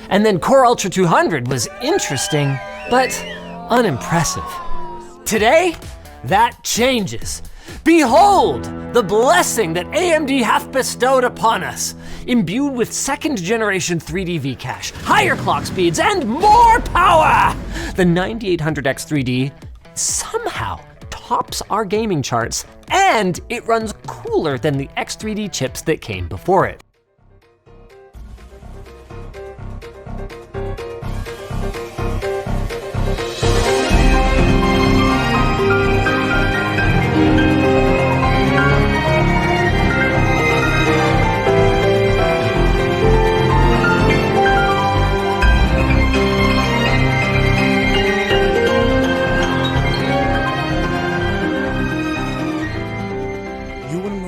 And then Core Ultra 200 was interesting, but unimpressive. Today, that changes. Behold, the blessing that AMD hath bestowed upon us, imbued with second-generation 3D V-Cache, higher clock speeds, and more power! The 9800X 3D somehow tops our gaming charts, and it runs cooler than the X3D chips that came before it.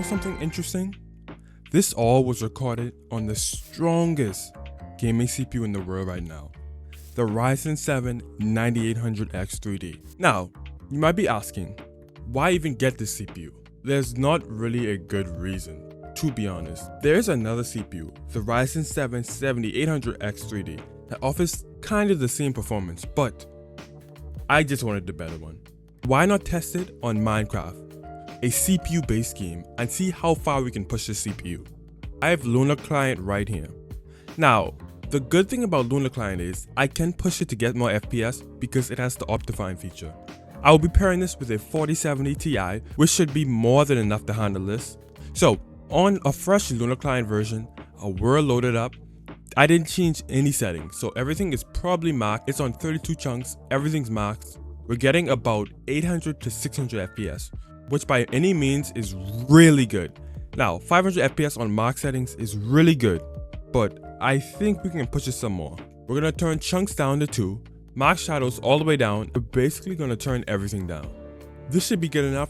Something interesting? This all was recorded on the strongest gaming CPU in the world right now, the Ryzen 7 9800X 3D. Now, you might be asking, why even get this CPU? There's not really a good reason, to be honest. There's another CPU, the Ryzen 7 7800X 3D, that offers kind of the same performance, but I just wanted the better one. Why not test it on Minecraft, a CPU-based game, and see how far we can push the CPU. I have Lunar Client right here. Now, the good thing about Lunar Client is I can push it to get more FPS because it has the Optifine feature. I will be pairing this with a 4070 Ti, which should be more than enough to handle this. So, on a fresh Lunar Client version, we're loaded up. I didn't change any settings, so everything is probably maxed. It's on 32 chunks, everything's maxed. We're getting about 800 to 600 FPS. Which by any means is really good. Now, 500 FPS on max settings is really good, but I think we can push it some more. We're gonna turn chunks down to 2, max shadows all the way down. We're basically gonna turn everything down. This should be good enough,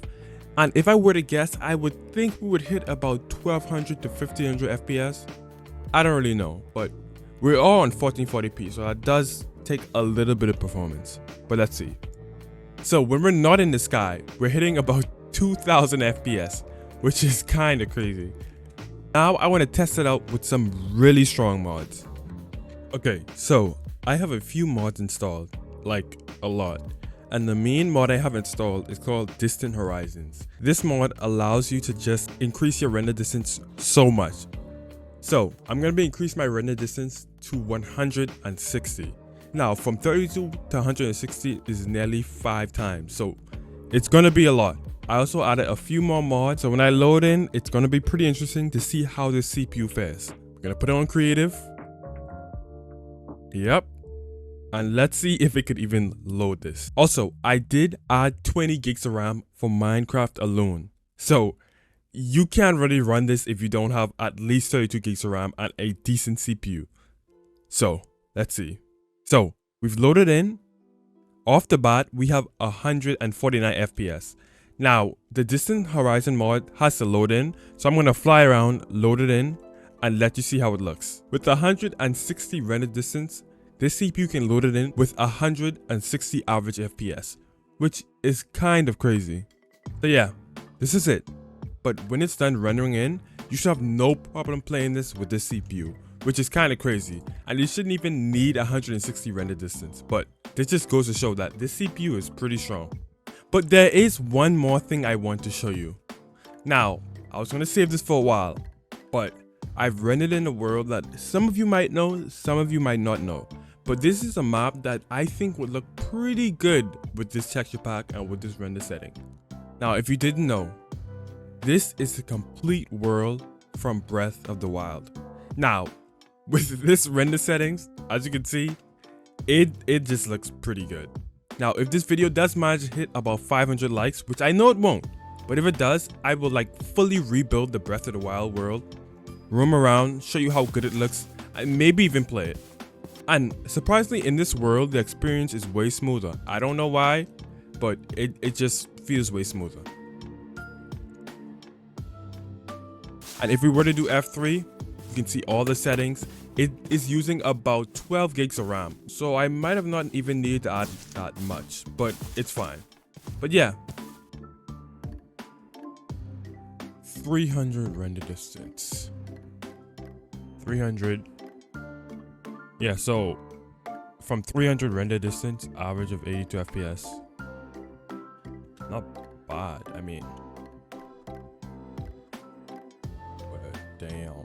and if I were to guess, I would think we would hit about 1200 to 1500 FPS. I don't really know, but we're all on 1440p, so that does take a little bit of performance, but let's see. So when we're not in the sky, we're hitting about 2000 FPS, which is kind of crazy. Now I want to test it out with some really strong mods. Okay, so I have a few mods installed, like a lot. And the main mod I have installed is called Distant Horizons. This mod allows you to just increase your render distance so much. So I'm going to be increasing my render distance to 160. Now from 32 to 160 is nearly 5 times, so it's going to be a lot. I also added a few more mods, so when I load in, it's going to be pretty interesting to see how this CPU fares. We're going to put it on creative. Yep. And let's see if it could even load this. Also, I did add 20 gigs of RAM for Minecraft alone. So you can't really run this if you don't have at least 32 gigs of RAM and a decent CPU. So let's see. So we've loaded in. Off the bat, we have 149 FPS. Now, the Distant Horizon mod has to load in, so I'm going to fly around, load it in, and let you see how it looks. With 160 render distance, this CPU can load it in with 160 average FPS, which is kind of crazy. So yeah, this is it. But when it's done rendering in, you should have no problem playing this with this CPU, which is kind of crazy. And you shouldn't even need 160 render distance, but this just goes to show that this CPU is pretty strong. But there is one more thing I want to show you. Now, I was going to save this for a while, but I've rendered in a world that some of you might know, some of you might not know. But this is a map that I think would look pretty good with this texture pack and with this render setting. Now, if you didn't know, this is the complete world from Breath of the Wild. Now, with this render settings, as you can see, it just looks pretty good. Now, if this video does manage to hit about 500 likes, which I know it won't, but if it does, I will fully rebuild the Breath of the Wild world, roam around, show you how good it looks, and maybe even play it. And surprisingly, in this world, the experience is way smoother. I don't know why, but it just feels way smoother. And if we were to do F3, you can see all the settings. It is using about 12 gigs of RAM, so I might have not even needed to add that much, but it's fine. But yeah, 300 render distance, 300, Yeah, so from 300 render distance, average of 82 FPS. Not bad. I mean, but damn.